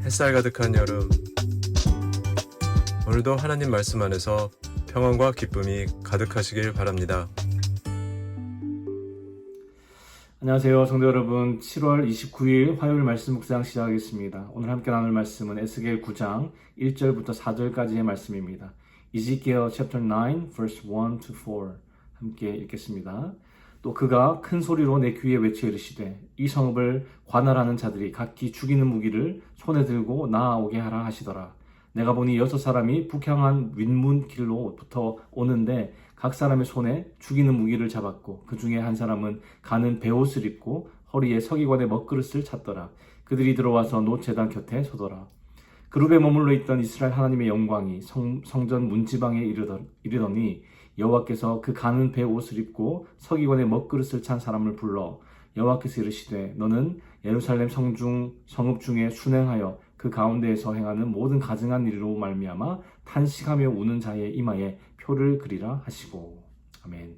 햇살 가득한 여름, 오늘도 하나님 말씀 안에서 평안과 기쁨이 가득하시길 바랍니다. 안녕하세요, 성도 여러분. 7월 29일 화요일 말씀 묵상 시작하겠습니다. 오늘 함께 나눌 말씀은 에스겔 9장 1절부터 4절까지의 말씀입니다. Ezekiel chapter 9 verse 1 to 4 함께 읽겠습니다. 또 그가 큰 소리로 내 귀에 외쳐 이르시되 이 성읍을 관할하는 자들이 각기 죽이는 무기를 손에 들고 나아오게 하라 하시더라. 내가 보니 6사람이 북향한 윗문 길로부터 오는데 각 사람의 손에 죽이는 무기를 잡았고 그 중에 한 사람은 가는 베옷을 입고 허리에 서기관의 먹그릇을 찼더라. 그들이 들어와서 노제단 곁에 서더라. 그룹에 머물러 있던 이스라엘 하나님의 영광이 성전 문지방에 이르더니 여호와께서 그 가는 베옷을 입고 서기관의 먹그릇을 찬 사람을 불러 여호와께서 이르시되 너는 예루살렘 성읍 중에 순행하여 그 가운데에서 행하는 모든 가증한 일로 말미암아 탄식하며 우는 자의 이마에 표를 그리라 하시고. 아멘.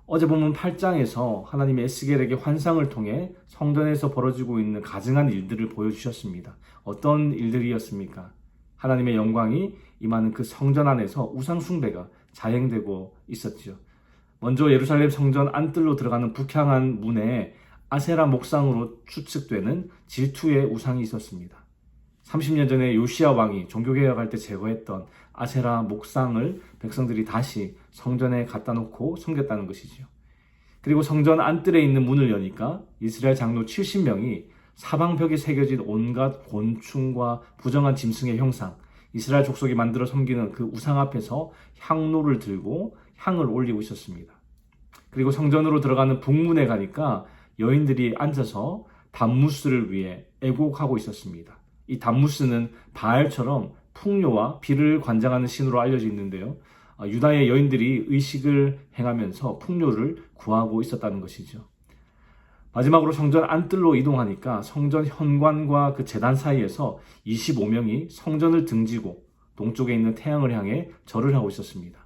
어제 본문 8장에서 하나님이 에스겔에게 환상을 통해 성전에서 벌어지고 있는 가증한 일들을 보여주셨습니다. 어떤 일들이었습니까? 하나님의 영광이 임하는 그 성전 안에서 우상 숭배가 자행되고 있었지요. 먼저 예루살렘 성전 안뜰로 들어가는 북향한 문에 아세라 목상으로 추측되는 질투의 우상이 있었습니다. 30년 전에 요시야 왕이 종교개혁할 때 제거했던 아세라 목상을 백성들이 다시 성전에 갖다 놓고 섬겼다는 것이지요. 그리고 성전 안뜰에 있는 문을 여니까 이스라엘 장로 70명이 사방벽에 새겨진 온갖 곤충과 부정한 짐승의 형상, 이스라엘 족속이 만들어 섬기는 그 우상 앞에서 향로를 들고 향을 올리고 있었습니다. 그리고 성전으로 들어가는 북문에 가니까 여인들이 앉아서 담무스를 위해 애곡하고 있었습니다. 이 담무스는 바알처럼 풍요와 비를 관장하는 신으로 알려져 있는데요. 유다의 여인들이 의식을 행하면서 풍요를 구하고 있었다는 것이죠. 마지막으로 성전 안뜰로 이동하니까 성전 현관과 그 제단 사이에서 25명이 성전을 등지고 동쪽에 있는 태양을 향해 절을 하고 있었습니다.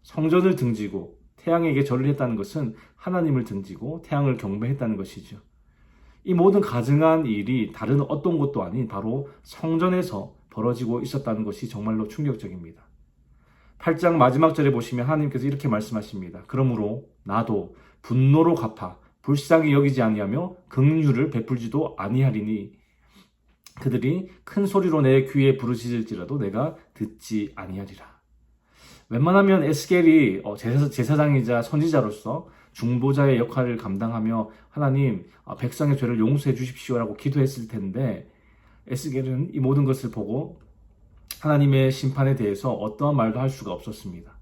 성전을 등지고 태양에게 절을 했다는 것은 하나님을 등지고 태양을 경배했다는 것이죠. 이 모든 가증한 일이 다른 어떤 곳도 아닌 바로 성전에서 벌어지고 있었다는 것이 정말로 충격적입니다. 8장 마지막 절에 보시면 하나님께서 이렇게 말씀하십니다. 그러므로 나도 분노로 갚아 불쌍히 여기지 아니하며 긍휼을 베풀지도 아니하리니 그들이 큰 소리로 내 귀에 부르짖을지라도 내가 듣지 아니하리라. 웬만하면 에스겔이 제사장이자 선지자로서 중보자의 역할을 감당하며 하나님 백성의 죄를 용서해 주십시오라고 기도했을 텐데 에스겔은 이 모든 것을 보고 하나님의 심판에 대해서 어떠한 말도 할 수가 없었습니다.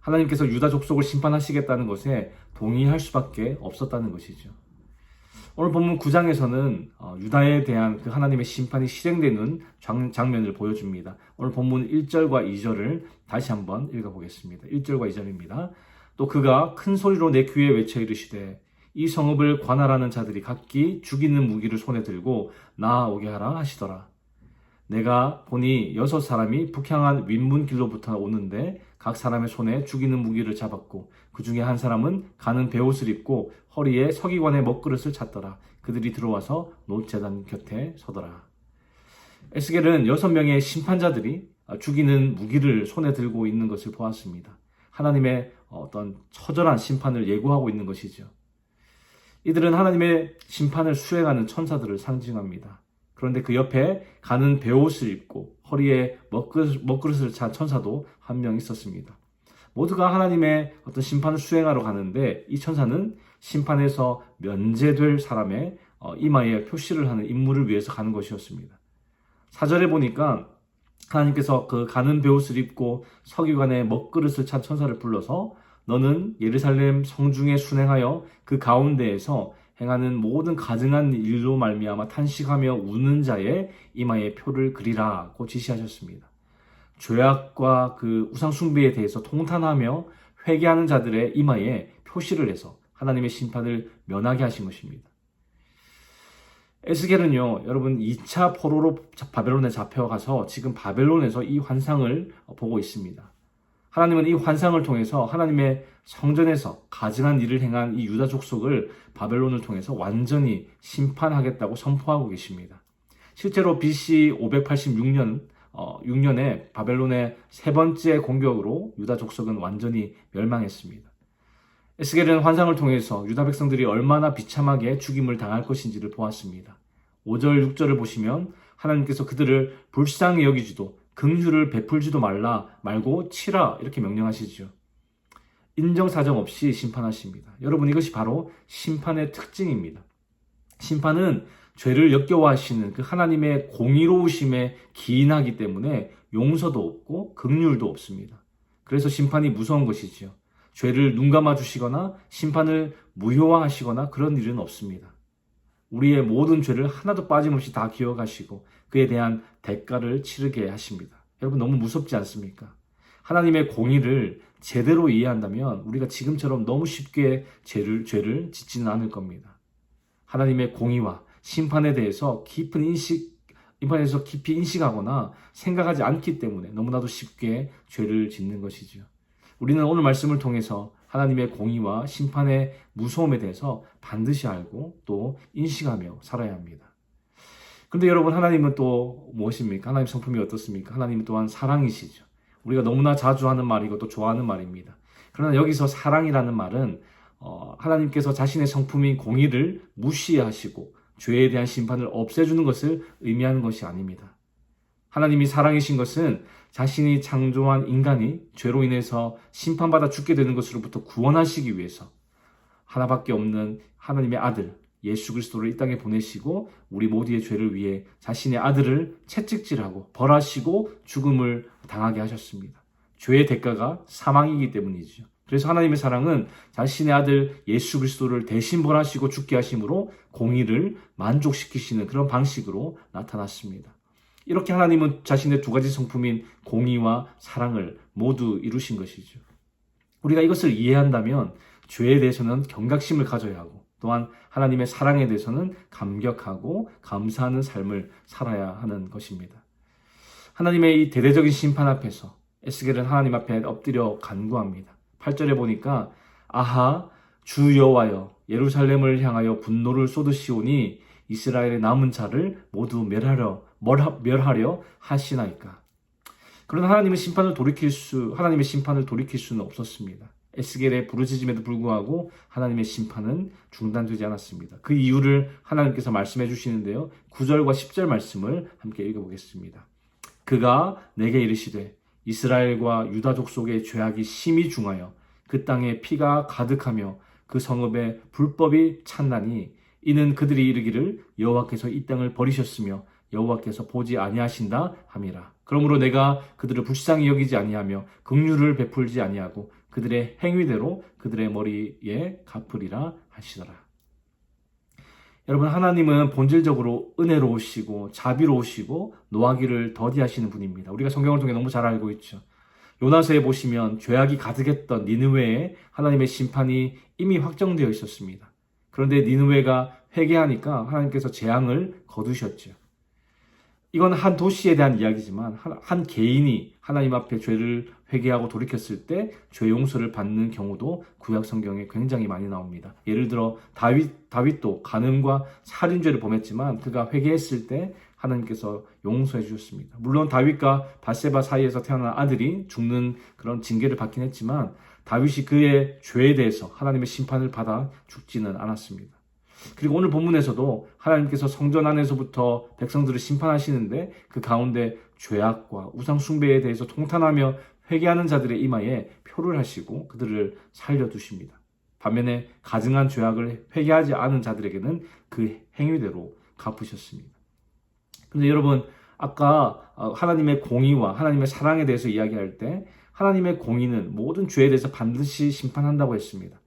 하나님께서 유다 족속을 심판하시겠다는 것에 동의할 수밖에 없었다는 것이죠. 오늘 본문 9장에서는 유다에 대한 그 하나님의 심판이 실행되는 장면을 보여줍니다. 오늘 본문 1절과 2절을 다시 한번 읽어보겠습니다. 1절과 2절입니다. 또 그가 큰 소리로 내 귀에 외쳐 이르시되 이 성읍을 관할하는 자들이 각기 죽이는 무기를 손에 들고 나아오게 하라 하시더라. 내가 보니 6사람이 북향한 윗문 길로부터 오는데 각 사람의 손에 죽이는 무기를 잡았고 그 중에 한 사람은 가는 베옷을 입고 허리에 서기관의 먹그릇을 찼더라. 그들이 들어와서 노제단 곁에 서더라. 에스겔은 6명의 심판자들이 죽이는 무기를 손에 들고 있는 것을 보았습니다. 하나님의 어떤 처절한 심판을 예고하고 있는 것이죠. 이들은 하나님의 심판을 수행하는 천사들을 상징합니다. 그런데 그 옆에 가는 베옷을 입고 허리에 먹그릇을 찬 천사도 한 명 있었습니다. 모두가 하나님의 어떤 심판을 수행하러 가는데 이 천사는 심판에서 면제될 사람의 이마에 표시를 하는 임무를 위해서 가는 것이었습니다. 4절에 보니까 하나님께서 그 가는 베옷을 입고 서기관의 먹그릇을 찬 천사를 불러서 너는 예루살렘 성중에 순행하여 그 가운데에서 행하는 모든 가증한 일로 말미암아 탄식하며 우는 자의 이마에 표를 그리라고 지시하셨습니다. 죄악과 그 우상 숭배에 대해서 통탄하며 회개하는 자들의 이마에 표시를 해서 하나님의 심판을 면하게 하신 것입니다. 에스겔은요, 여러분 2차 포로로 바벨론에 잡혀가서 지금 바벨론에서 이 환상을 보고 있습니다. 하나님은 이 환상을 통해서 하나님의 성전에서 가증한 일을 행한 이 유다 족속을 바벨론을 통해서 완전히 심판하겠다고 선포하고 계십니다. 실제로 BC 586년 6년에 바벨론의 세 번째 공격으로 유다 족속은 완전히 멸망했습니다. 에스겔은 환상을 통해서 유다 백성들이 얼마나 비참하게 죽임을 당할 것인지를 보았습니다. 5절, 6절을 보시면 하나님께서 그들을 불쌍히 여기지도 긍휼을 베풀지도 말고 치라 이렇게 명령하시죠. 인정사정 없이 심판하십니다. 여러분, 이것이 바로 심판의 특징입니다. 심판은 죄를 역겨워하시는 그 하나님의 공의로우심에 기인하기 때문에 용서도 없고 긍휼도 없습니다. 그래서 심판이 무서운 것이지요. 죄를 눈감아 주시거나 심판을 무효화하시거나 그런 일은 없습니다. 우리의 모든 죄를 하나도 빠짐없이 다 기억하시고 그에 대한 대가를 치르게 하십니다. 여러분, 너무 무섭지 않습니까? 하나님의 공의를 제대로 이해한다면 우리가 지금처럼 너무 쉽게 죄를 짓지는 않을 겁니다. 하나님의 공의와 심판에 대해서 깊이 인식하거나 생각하지 않기 때문에 너무나도 쉽게 죄를 짓는 것이지요. 우리는 오늘 말씀을 통해서 하나님의 공의와 심판의 무서움에 대해서 반드시 알고 또 인식하며 살아야 합니다. 그런데 여러분, 하나님은 또 무엇입니까? 하나님 성품이 어떻습니까? 하나님은 또한 사랑이시죠. 우리가 너무나 자주 하는 말이고 또 좋아하는 말입니다. 그러나 여기서 사랑이라는 말은 하나님께서 자신의 성품인 공의를 무시하시고 죄에 대한 심판을 없애주는 것을 의미하는 것이 아닙니다. 하나님이 사랑이신 것은 자신이 창조한 인간이 죄로 인해서 심판받아 죽게 되는 것으로부터 구원하시기 위해서 하나밖에 없는 하나님의 아들 예수 그리스도를 이 땅에 보내시고 우리 모두의 죄를 위해 자신의 아들을 채찍질하고 벌하시고 죽음을 당하게 하셨습니다. 죄의 대가가 사망이기 때문이죠. 그래서 하나님의 사랑은 자신의 아들 예수 그리스도를 대신 벌하시고 죽게 하심으로 공의를 만족시키시는 그런 방식으로 나타났습니다. 이렇게 하나님은 자신의 두 가지 성품인 공의와 사랑을 모두 이루신 것이죠. 우리가 이것을 이해한다면 죄에 대해서는 경각심을 가져야 하고 또한 하나님의 사랑에 대해서는 감격하고 감사하는 삶을 살아야 하는 것입니다. 하나님의 이 대대적인 심판 앞에서 에스겔은 하나님 앞에 엎드려 간구합니다. 8절에 보니까 아하 주 여호와여 예루살렘을 향하여 분노를 쏟으시오니 이스라엘의 남은 자를 모두 멸하려 하시나이까. 그러나 하나님의 심판을 돌이킬 수는 없었습니다. 에스겔의 부르짖음에도 불구하고 하나님의 심판은 중단되지 않았습니다. 그 이유를 하나님께서 말씀해 주시는데요. 9절과 10절 말씀을 함께 읽어보겠습니다. 그가 내게 이르시되 이스라엘과 유다 족속의 죄악이 심히 중하여 그 땅에 피가 가득하며 그 성읍에 불법이 찼나니 이는 그들이 이르기를 여호와께서 이 땅을 버리셨으며 여호와께서 보지 아니하신다 함이라. 그러므로 내가 그들을 불쌍히 여기지 아니하며 긍휼을 베풀지 아니하고 그들의 행위대로 그들의 머리에 갚으리라 하시더라. 여러분, 하나님은 본질적으로 은혜로우시고 자비로우시고 노하기를 더디하시는 분입니다. 우리가 성경을 통해 너무 잘 알고 있죠. 요나서에 보시면 죄악이 가득했던 니느웨에 하나님의 심판이 이미 확정되어 있었습니다. 그런데 니느웨가 회개하니까 하나님께서 재앙을 거두셨죠. 이건 한 도시에 대한 이야기지만 한 개인이 하나님 앞에 죄를 회개하고 돌이켰을 때 죄 용서를 받는 경우도 구약 성경에 굉장히 많이 나옵니다. 예를 들어 다윗도 간음과 살인죄를 범했지만 그가 회개했을 때 하나님께서 용서해 주셨습니다. 물론 다윗과 바세바 사이에서 태어난 아들이 죽는 그런 징계를 받긴 했지만 다윗이 그의 죄에 대해서 하나님의 심판을 받아 죽지는 않았습니다. 그리고 오늘 본문에서도 하나님께서 성전 안에서부터 백성들을 심판하시는데 그 가운데 죄악과 우상 숭배에 대해서 통탄하며 회개하는 자들의 이마에 표를 하시고 그들을 살려두십니다. 반면에 가증한 죄악을 회개하지 않은 자들에게는 그 행위대로 갚으셨습니다. 그런데 여러분, 아까 하나님의 공의와 하나님의 사랑에 대해서 이야기할 때 하나님의 공의는 모든 죄에 대해서 반드시 심판한다고 했습니다.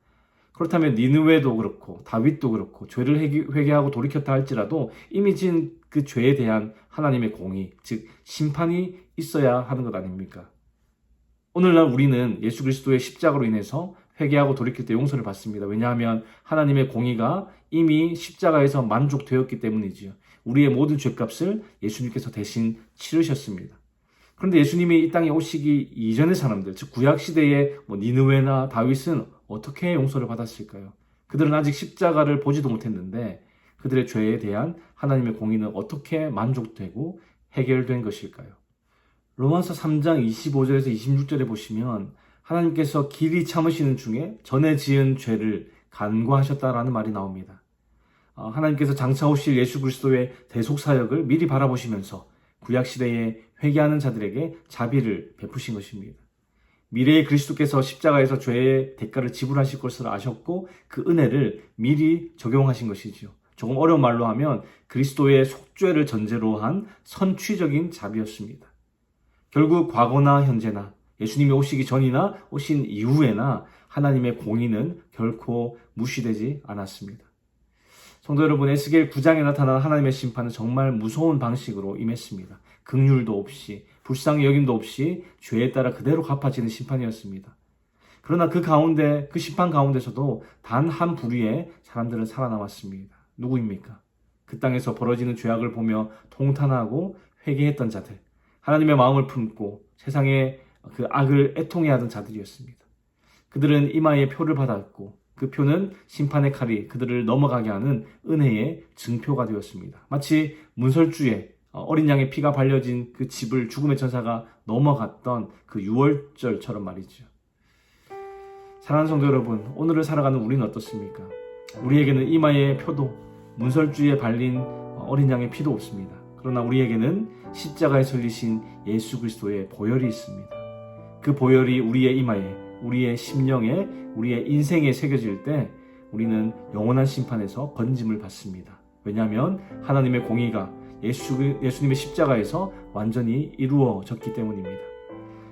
그렇다면 니느웨도 그렇고 다윗도 그렇고 죄를 회개하고 돌이켰다 할지라도 이미 진 그 죄에 대한 하나님의 공의, 즉 심판이 있어야 하는 것 아닙니까? 오늘날 우리는 예수 그리스도의 십자가로 인해서 회개하고 돌이킬 때 용서를 받습니다. 왜냐하면 하나님의 공의가 이미 십자가에서 만족되었기 때문이지요. 우리의 모든 죄값을 예수님께서 대신 치르셨습니다. 그런데 예수님이 이 땅에 오시기 이전의 사람들, 즉 구약시대의 니느웨나 다윗은 어떻게 용서를 받았을까요? 그들은 아직 십자가를 보지도 못했는데 그들의 죄에 대한 하나님의 공의는 어떻게 만족되고 해결된 것일까요? 로마서 3장 25절에서 26절에 보시면 하나님께서 길이 참으시는 중에 전에 지은 죄를 간과하셨다라는 말이 나옵니다. 하나님께서 장차 오실 예수 그리스도의 대속 사역을 미리 바라보시면서 구약 시대에 회개하는 자들에게 자비를 베푸신 것입니다. 미래의 그리스도께서 십자가에서 죄의 대가를 지불하실 것을 아셨고 그 은혜를 미리 적용하신 것이지요. 조금 어려운 말로 하면 그리스도의 속죄를 전제로 한 선취적인 자비였습니다. 결국 과거나 현재나 예수님이 오시기 전이나 오신 이후에나 하나님의 공의는 결코 무시되지 않았습니다. 성도 여러분, 에스겔 9장에 나타난 하나님의 심판은 정말 무서운 방식으로 임했습니다. 긍휼도 없이, 불쌍히 여김도 없이 죄에 따라 그대로 갚아지는 심판이었습니다. 그러나 그 가운데, 그 심판 가운데서도 단 한 부류의 사람들은 살아남았습니다. 누구입니까? 그 땅에서 벌어지는 죄악을 보며 통탄하고 회개했던 자들, 하나님의 마음을 품고 세상의 그 악을 애통해하던 자들이었습니다. 그들은 이마에 표를 받았고 그 표는 심판의 칼이 그들을 넘어가게 하는 은혜의 증표가 되었습니다. 마치 문설주에 어린 양의 피가 발려진 그 집을 죽음의 천사가 넘어갔던 그 유월절처럼 말이죠. 사랑하는 성도 여러분, 오늘을 살아가는 우리는 어떻습니까? 우리에게는 이마의 표도 문설주에 발린 어린 양의 피도 없습니다. 그러나 우리에게는 십자가에 설리신 예수 그리스도의 보혈이 있습니다. 그 보혈이 우리의 이마에, 우리의 심령에, 우리의 인생에 새겨질 때 우리는 영원한 심판에서 건짐을 받습니다. 왜냐하면 하나님의 공의가 예수님의 십자가에서 완전히 이루어졌기 때문입니다.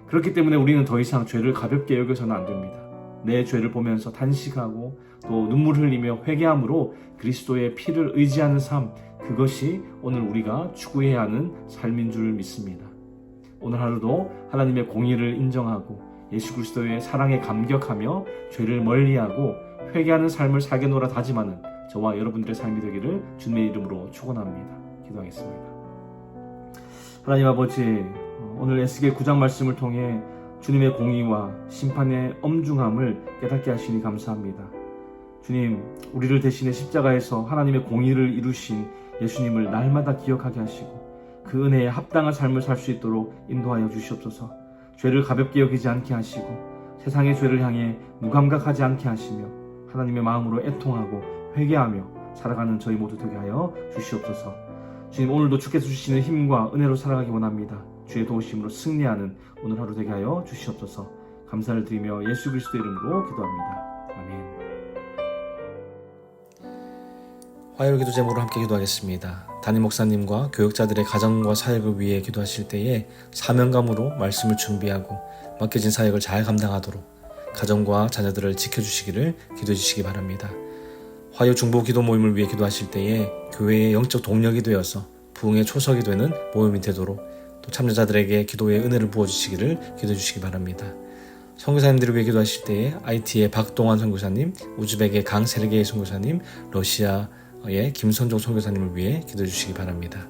그렇기 때문에 우리는 더 이상 죄를 가볍게 여겨서는 안 됩니다. 내 죄를 보면서 단식하고 또 눈물 흘리며 회개함으로 그리스도의 피를 의지하는 삶, 그것이 오늘 우리가 추구해야 하는 삶인 줄 믿습니다. 오늘 하루도 하나님의 공의를 인정하고 예수 그리스도의 사랑에 감격하며 죄를 멀리하고 회개하는 삶을 살게노라 다짐하는 저와 여러분들의 삶이 되기를 주님의 이름으로 축원합니다. 기도하겠습니다. 하나님 아버지, 오늘 에스겔 9장 말씀을 통해 주님의 공의와 심판의 엄중함을 깨닫게 하시니 감사합니다. 주님, 우리를 대신해 십자가에서 하나님의 공의를 이루신 예수님을 날마다 기억하게 하시고 그 은혜에 합당한 삶을 살 수 있도록 인도하여 주시옵소서. 죄를 가볍게 여기지 않게 하시고 세상의 죄를 향해 무감각하지 않게 하시며 하나님의 마음으로 애통하고 회개하며 살아가는 저희 모두 되게 하여 주시옵소서. 주님, 오늘도 주께서 주시는 힘과 은혜로 살아가기 원합니다. 주의 도우심으로 승리하는 오늘 하루 되게 하여 주시옵소서. 감사를 드리며 예수 그리스도의 이름으로 기도합니다. 아멘. 화요일 기도 제목으로 함께 기도하겠습니다. 담임 목사님과 교육자들의 가정과 사역을 위해 기도하실 때에 사명감으로 말씀을 준비하고 맡겨진 사역을 잘 감당하도록 가정과 자녀들을 지켜주시기를 기도해 주시기 바랍니다. 화요 중보 기도 모임을 위해 기도하실 때에 교회의 영적 동력이 되어서 부흥의 초석이 되는 모임이 되도록 또 참여자들에게 기도의 은혜를 부어주시기를 기도해 주시기 바랍니다. 선교사님들을 위해 기도하실 때에 IT의 박동환 선교사님, 우즈벡의 강세르게이 선교사님, 러시아의 김선종 선교사님을 위해 기도해 주시기 바랍니다.